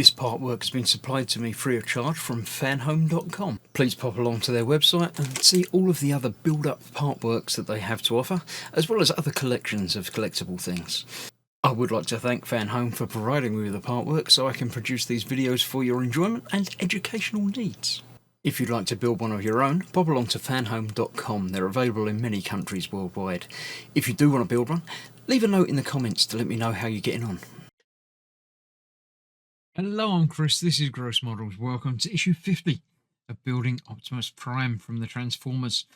This part work has been supplied to me free of charge from Fanhome.com. Please pop along to their website and see all of the other build-up part works that they have to offer, as well as other collections of collectible things. I would like to thank Fanhome for providing me with the part work so I can produce these videos for your enjoyment and educational needs. If you'd like to build one of your own, pop along to fanhome.com. They're available in many countries worldwide. If you do want to build one, leave a note in the comments to let me know how you're getting on. Hello, I'm Chris, this is Gross Models. Welcome to issue 50 of Building Optimus Prime from the Transformers.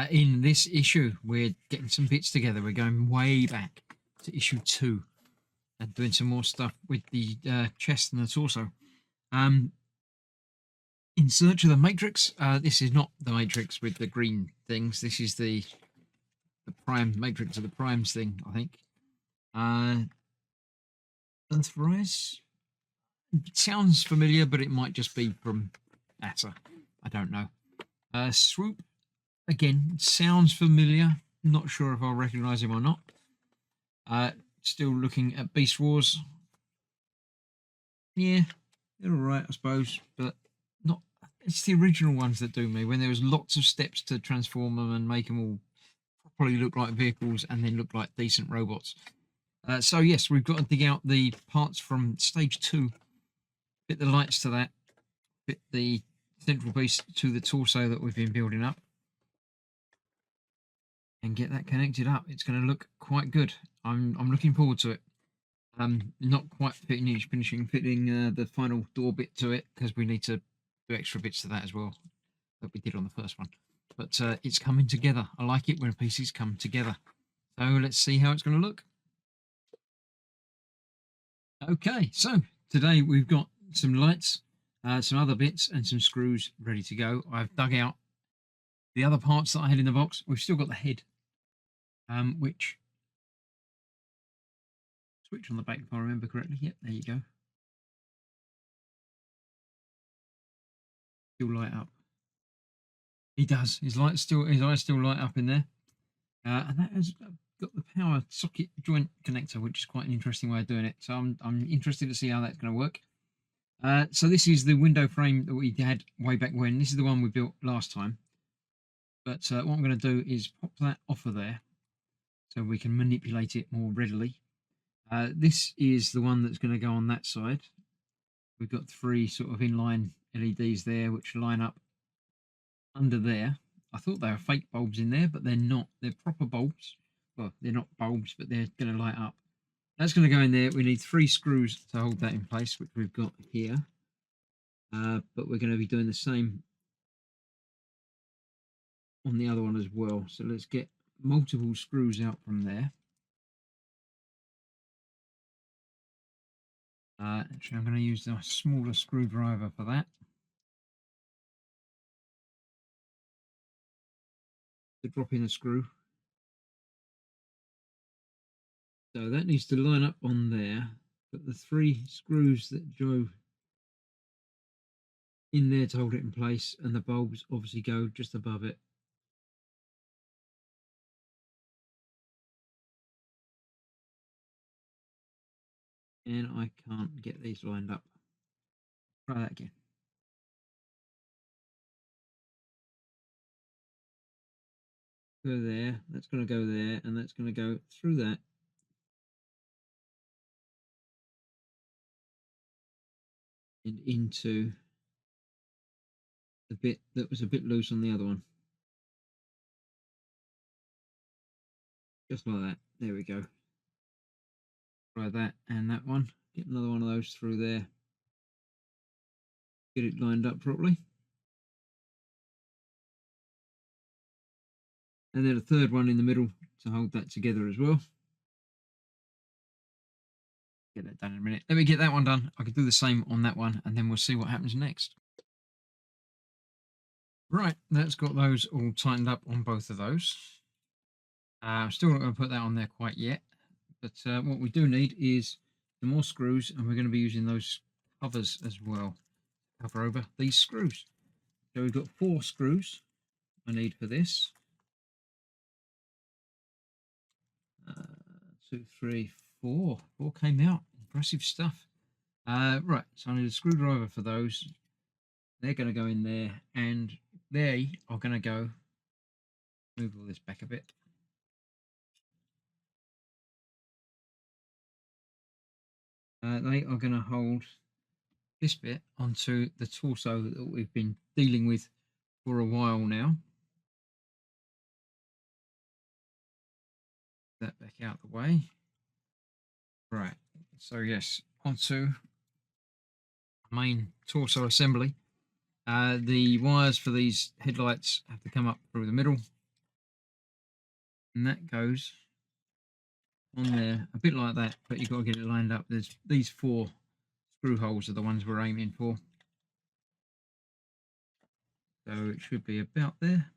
In this issue, we're getting some bits together. We're going way back to issue 2 and doing some more stuff with the chest and the torso. In search of the Matrix. This is not the Matrix with the green things. This is the Prime Matrix of the Primes thing, I think. Earthrise? It sounds familiar, but it might just be from Atta. I don't know. Swoop, again, sounds familiar. Not sure if I'll recognise him or not. Still looking at Beast Wars. Yeah, they're alright, I suppose, but not. It's the original ones that do me, when there was lots of steps to transform them and make them all properly look like vehicles and then look like decent robots. So yes, we've got to dig out the parts from stage 2. Fit the lights to that, fit the central piece to the torso that we've been building up, and get that connected up. It's going to look quite good. I'm looking forward to it. Not quite finishing fitting the final door bit to it, because we need to do extra bits to that as well that we did on the first one. But it's coming together. I like it when pieces come together. So let's see how it's going to look. Okay, so today we've got some lights, some other bits and some screws ready to go. I've dug out the other parts that I had in the box. We've still got the head, which switch on the back if I remember correctly. Yep, there you go. Still light up. He does. His eyes still light up in there. And that has got the power socket joint connector, which is quite an interesting way of doing it. So I'm interested to see how that's going to work. So this is the window frame that we had way back when. This is the one we built last time. But what I'm going to do is pop that off of there so we can manipulate it more readily. This is the one that's going to go on that side. We've got 3 sort of inline LEDs there which line up under there. I thought they were fake bulbs in there, but they're not. They're proper bulbs. Well, they're not bulbs, but they're going to light up. That's going to go in there. We need 3 screws to hold that in place, which we've got here. But we're going to be doing the same on the other one as well. So let's get multiple screws out from there. Actually, I'm going to use the smaller screwdriver for that. To drop in a screw. So that needs to line up on there, but the 3 screws that go in there to hold it in place, and the bulbs obviously go just above it. And I can't get these lined up. Try that again. Go there, that's going to go there, and that's going to go through that. And into the bit that was a bit loose on the other one. Just like that. There we go. Try that and that one. Get another one of those through there. Get it lined up properly. And then a 3rd one in the middle to hold that together as well. Get that done in a minute. Let me get that one done. I can do the same on that one, and then we'll see what happens next. Right, that's got those all tightened up on both of those. I'm still not going to put that on there quite yet, but what we do need is some more screws, and we're going to be using those covers as well. Cover over these screws. So we've got 4 screws I need for this. 2, 3, 4. 4 came out. Impressive stuff. Right, so I need a screwdriver for those. They're going to go in there, and they are going to go. Move all this back a bit. They are going to hold this bit onto the torso that we've been dealing with for a while now. That back out the way. Right, so yes, onto main torso assembly. The wires for these headlights have to come up through the middle, and that goes on there a bit like that, but you've got to get it lined up. There's these 4 screw holes are the ones we're aiming for, so it should be about there.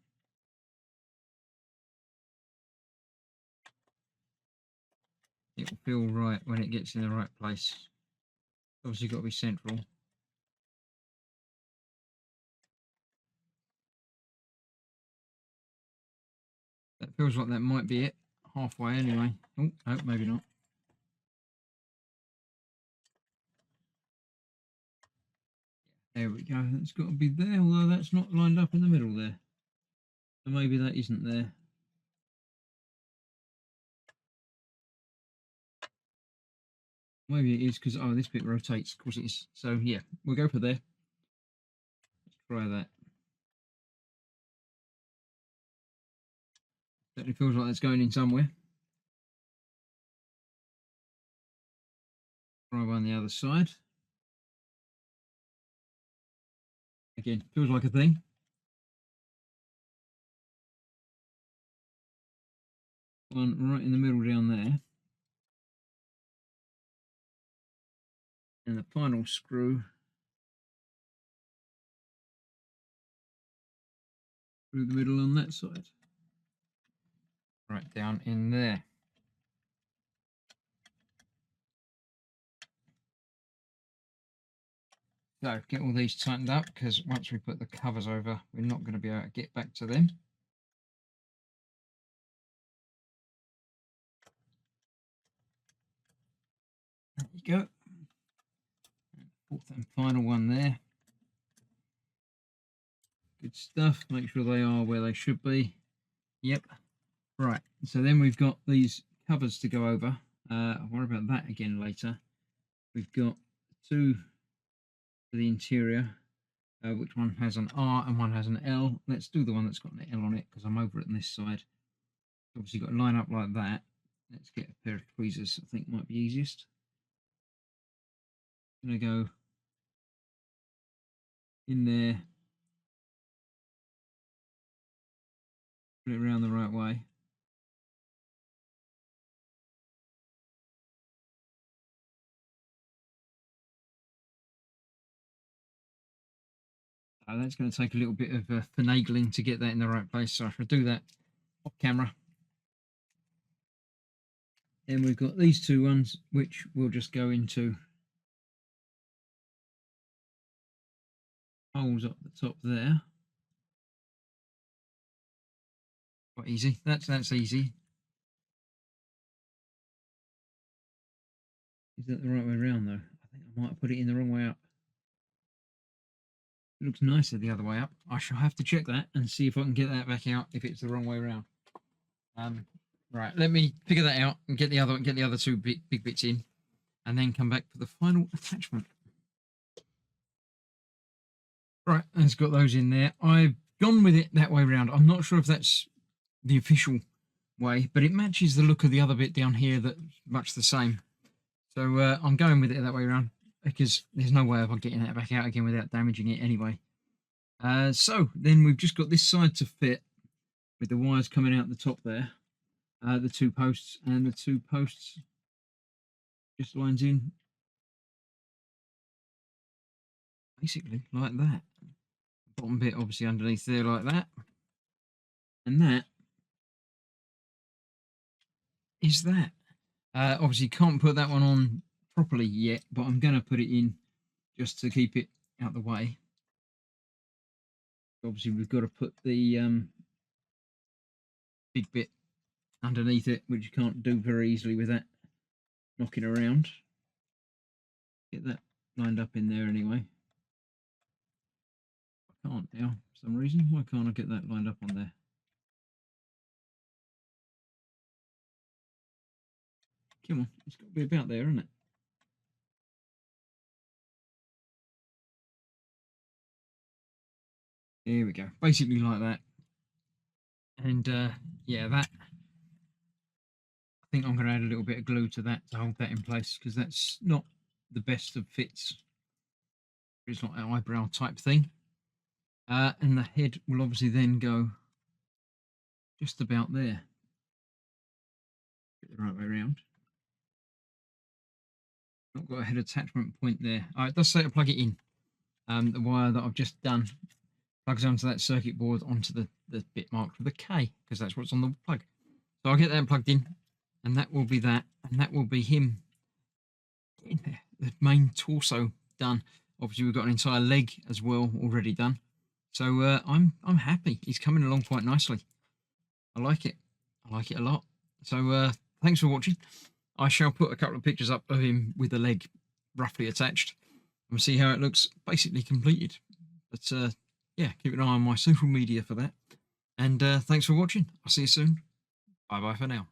It will feel right when it gets in the right place. Obviously got to be central. That feels like that might be it, halfway anyway. Oh, no, maybe not. There we go, that's got to be there, although that's not lined up in the middle there. So maybe that isn't there. Maybe it is because, oh, this bit rotates. Of course it is. So yeah, we'll go for there. Let's try that. Certainly feels like that's going in somewhere. Try one on the other side. Again, feels like a thing. One right in the middle down there. And the final screw through the middle on that side. Right down in there. So get all these tightened up, because once we put the covers over, we're not going to be able to get back to them. There you go. 4th and final one there. Good stuff. Make sure they are where they should be. Yep. Right. So then we've got these covers to go over. I'll worry about that again later. We've got 2 for the interior, which one has an R and one has an L. Let's do the one that's got an L on it, because I'm over it on this side. Obviously got to line up like that. Let's get a pair of tweezers, I think might be easiest. I'm going to go in there, put it around the right way. That's going to take a little bit of finagling to get that in the right place, so I shall do that off camera. Then we've got these 2 ones, which will just go into holes up the top there. Quite easy. That's easy. Is that the right way around though? I think I might have put it in the wrong way up. It looks nicer the other way up. I shall have to check that and see if I can get that back out if it's the wrong way around. Right, let me figure that out and get the other 2 big bits in, and then come back for the final attachment. Right, it's got those in there. I've gone with it that way around. I'm not sure if that's the official way, but it matches the look of the other bit down here that's much the same. So I'm going with it that way around, because there's no way of getting that back out again without damaging it anyway. So then we've just got this side to fit, with the wires coming out the top there, the 2 posts, and the 2 posts just lines in basically like that. Bottom bit obviously underneath there like that, and that is that. Obviously can't put that one on properly yet, but I'm going to put it in just to keep it out the way. Obviously we've got to put the big bit underneath it, which you can't do very easily with that knocking around. Get that lined up in there anyway. I can't now for some reason. Why can't I get that lined up on there? Come on, it's got to be about there, isn't it? Here we go. Basically like that. And yeah, that. I think I'm going to add a little bit of glue to that to hold that in place, because that's not the best of fits. It's like an eyebrow type thing. And the head will obviously then go just about there. Get the right way around. Not got a head attachment point there. It does say to plug it in. The wire that I've just done plugs onto that circuit board onto the bit marked with a K, because that's what's on the plug. So I'll get that plugged in, and that will be that, and that will be him in there. The main torso done. Obviously, we've got an entire leg as well already done. So I'm happy. He's coming along quite nicely. I like it. I like it a lot. So thanks for watching. I shall put a couple of pictures up of him with the leg roughly attached and see how it looks basically completed. But yeah, keep an eye on my social media for that. And thanks for watching. I'll see you soon. Bye bye for now.